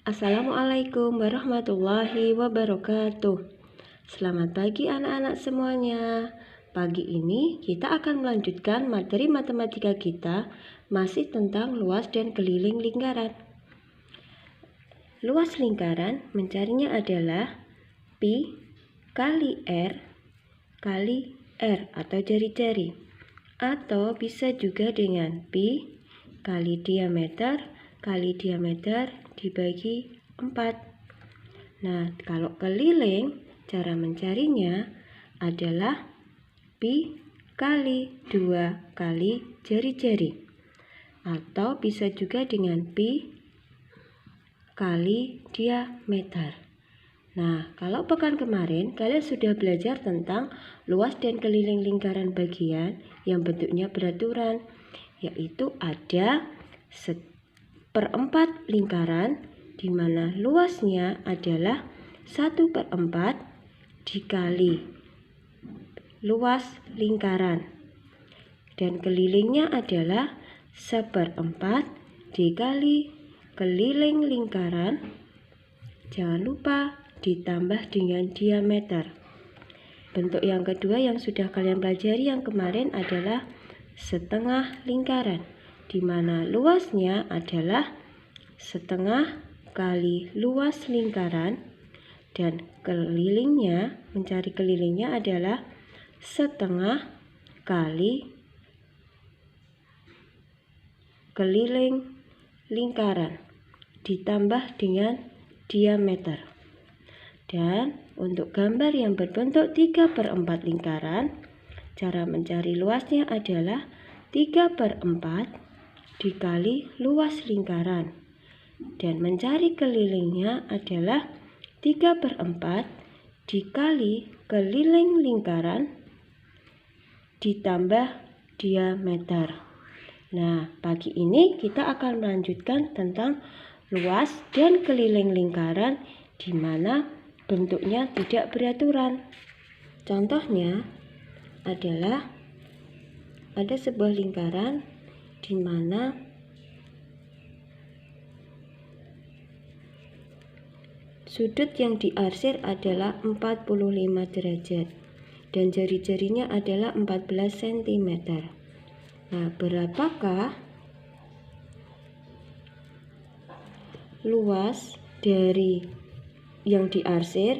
Assalamualaikum warahmatullahi wabarakatuh. Selamat pagi anak-anak semuanya. Pagi ini kita akan melanjutkan materi matematika kita masih tentang luas dan keliling lingkaran. Luas lingkaran mencarinya adalah pi kali r kali r atau jari-jari, atau bisa juga dengan pi kali diameter dibagi 4. Nah, kalau keliling, cara mencarinya adalah pi kali 2 kali jari-jari, atau bisa juga dengan pi kali diameter. Nah, kalau pekan kemarin kalian sudah belajar tentang luas dan keliling lingkaran bagian yang bentuknya beraturan, yaitu ada 1/4 lingkaran di mana luasnya adalah 1/4 dikali luas lingkaran, dan kelilingnya adalah 1/4 dikali keliling lingkaran, jangan lupa ditambah dengan diameter. Bentuk yang kedua yang sudah kalian pelajari yang kemarin adalah setengah lingkaran, di mana luasnya adalah setengah kali luas lingkaran, dan mencari kelilingnya adalah setengah kali keliling lingkaran ditambah dengan diameter. Dan untuk gambar yang berbentuk 3/4 lingkaran, cara mencari luasnya adalah 3/4 dikali luas lingkaran, dan mencari kelilingnya adalah 3/4 dikali keliling lingkaran ditambah diameter. Nah, pagi ini kita akan melanjutkan tentang luas dan keliling lingkaran di mana bentuknya tidak beraturan. Contohnya adalah ada sebuah lingkaran di mana sudut yang diarsir adalah 45 derajat dan jari-jarinya adalah 14 cm. Nah, berapakah luas dari yang diarsir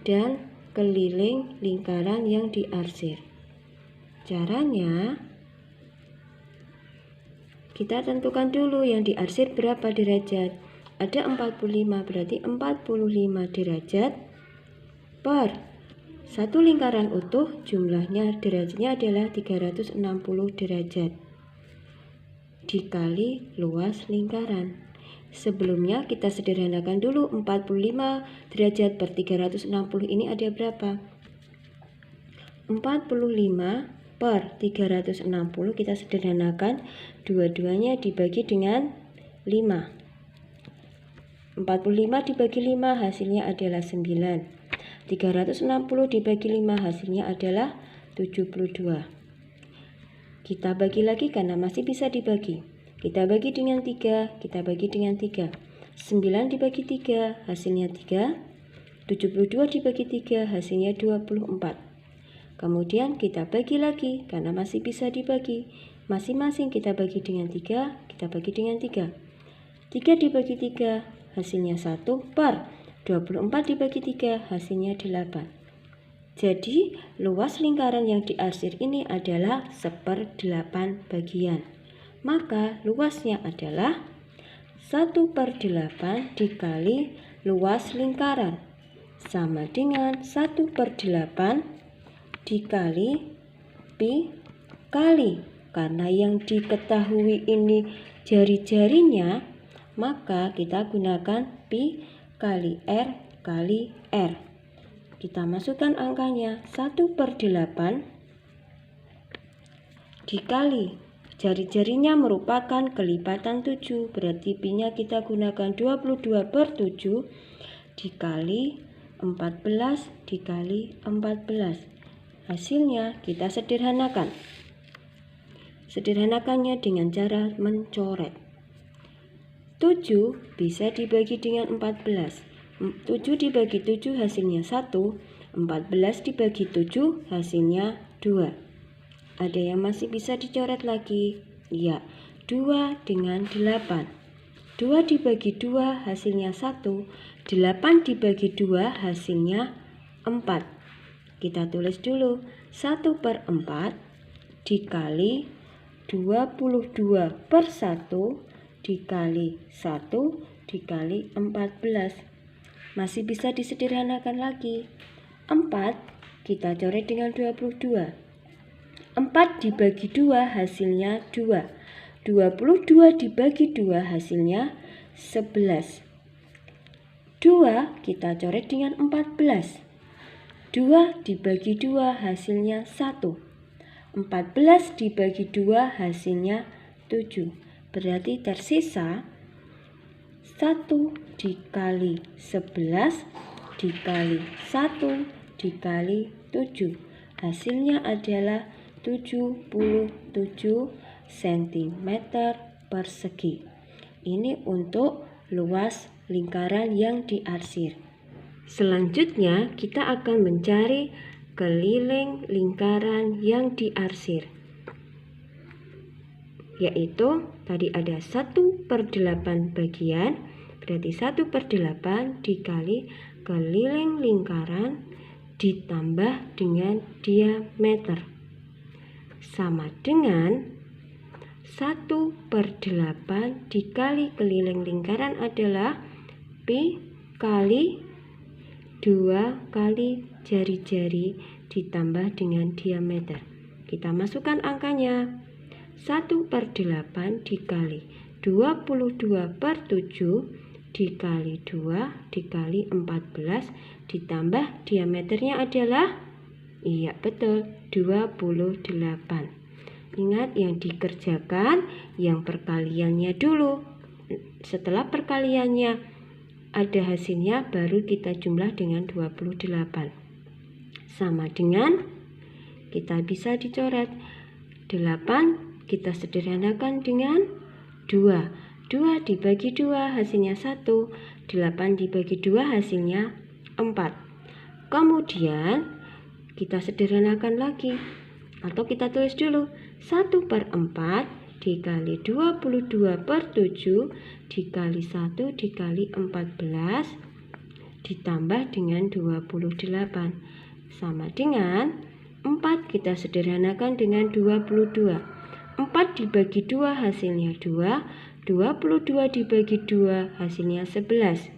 dan keliling lingkaran yang diarsir? Caranya, kita tentukan dulu yang diarsir berapa derajat. Ada 45, berarti 45 derajat per satu lingkaran utuh, jumlahnya derajatnya adalah 360 derajat dikali luas lingkaran. Sebelumnya kita sederhanakan dulu, 45 derajat per 360 ini ada berapa? 45 per 360 kita sederhanakan, dua-duanya dibagi dengan 5. 45 dibagi 5 hasilnya adalah 9. 360 dibagi 5 hasilnya adalah 72. Kita bagi lagi karena masih bisa dibagi. Kita bagi dengan 3, kita bagi dengan 3. 9 dibagi 3 hasilnya 3. 72 dibagi 3 hasilnya 24. Kemudian kita bagi lagi karena masih bisa dibagi. Masing-masing kita bagi dengan 3, kita bagi dengan 3. 3 dibagi 3 hasilnya 1 per 24 dibagi 3 hasilnya 8. Jadi luas lingkaran yang diarsir ini adalah 1/8 bagian. Maka luasnya adalah 1/8 dikali luas lingkaran, sama dengan 1/8 dikali pi kali, karena yang diketahui ini jari-jarinya, maka kita gunakan pi kali r kali r. Kita masukkan angkanya 1/8 dikali jari-jarinya merupakan kelipatan 7, berarti pi-nya kita gunakan 22/7 dikali 14 dikali 14. Hasilnya kita sederhanakan. Sederhanakannya dengan cara mencoret. 7 bisa dibagi dengan 14. 7 dibagi 7 hasilnya 1. 14 dibagi 7 hasilnya 2. Ada yang masih bisa dicoret lagi? Iya, 2 dengan 8. 2 dibagi 2 hasilnya 1. 8 dibagi 2 hasilnya 4. Kita tulis dulu, 1/4 dikali 22/1 dikali 1 dikali 14. Masih bisa disederhanakan lagi. 4 kita coret dengan 22. 4 dibagi 2 hasilnya 2. 22 dibagi 2 hasilnya 11. 2 kita coret dengan 14. 2 dibagi 2 hasilnya 1. 14 dibagi 2 hasilnya 7. Berarti tersisa 1 dikali 11 dikali 1 dikali 7. Hasilnya adalah 77 cm persegi. Ini untuk luas lingkaran yang diarsir. Selanjutnya kita akan mencari keliling lingkaran yang diarsir, yaitu tadi ada 1/8 bagian, berarti 1/8 dikali keliling lingkaran ditambah dengan diameter, sama dengan 1/8 dikali keliling lingkaran adalah pi kali 2 kali jari-jari ditambah dengan diameter. Kita masukkan angkanya. 1/8 dikali 22/7 dikali 2 dikali 14 ditambah diameternya adalah, iya betul, 28. Ingat yang dikerjakan yang perkaliannya dulu. Setelah perkaliannya ada hasilnya baru kita jumlah dengan 28. Sama dengan kita bisa dicoret 8 kita sederhanakan dengan 2. 2 dibagi 2 hasilnya 1. 8 dibagi 2 hasilnya 4. Kemudian kita sederhanakan lagi. Atau kita tulis dulu 1/4 dikali 22/7 dikali 1 dikali 14 ditambah dengan 28. Sama dengan 4 kita sederhanakan dengan 22. 4 dibagi 2 hasilnya 2. 22 dibagi 2 hasilnya 11.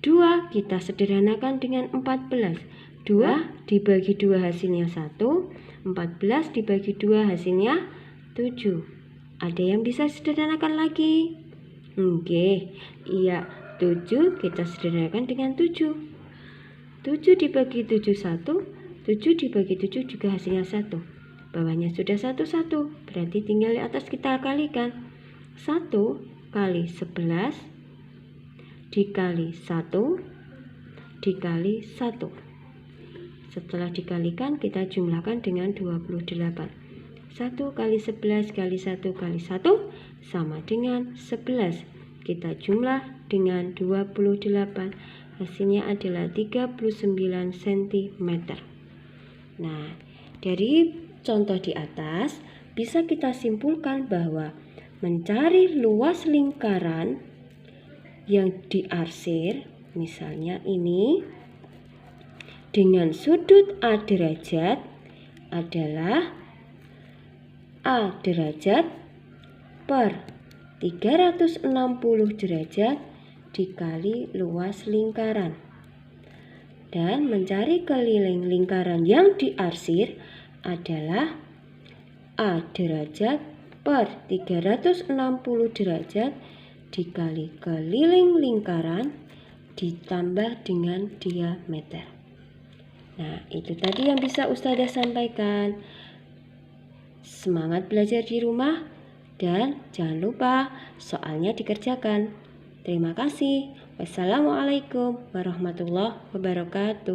2 kita sederhanakan dengan 14. 2 dibagi 2 hasilnya 1. 14 dibagi 2 hasilnya 7. Ada yang bisa sederhanakan lagi? Oke, iya, 7 kita sederhanakan dengan 7. 7 dibagi 7 1. 7 dibagi 7 juga hasilnya 1. Bawahnya sudah 1 berarti tinggal di atas kita kalikan. 1 kali 11 dikali 1 dikali 1. Setelah dikalikan kita jumlahkan dengan 28. 1 kali 11 kali 1 kali 1 sama dengan 11. Kita jumlah dengan 28. Hasilnya adalah 39 cm. Nah, dari contoh di atas bisa kita simpulkan bahwa mencari luas lingkaran yang diarsir, misalnya ini, dengan sudut A derajat adalah A derajat per 360 derajat dikali luas lingkaran. Dan mencari keliling lingkaran yang diarsir adalah A derajat per 360 derajat dikali keliling lingkaran ditambah dengan diameter. Nah, itu tadi yang bisa Ustazah sampaikan. Semangat belajar di rumah dan jangan lupa soalnya dikerjakan. Terima kasih. Wassalamualaikum warahmatullahi wabarakatuh.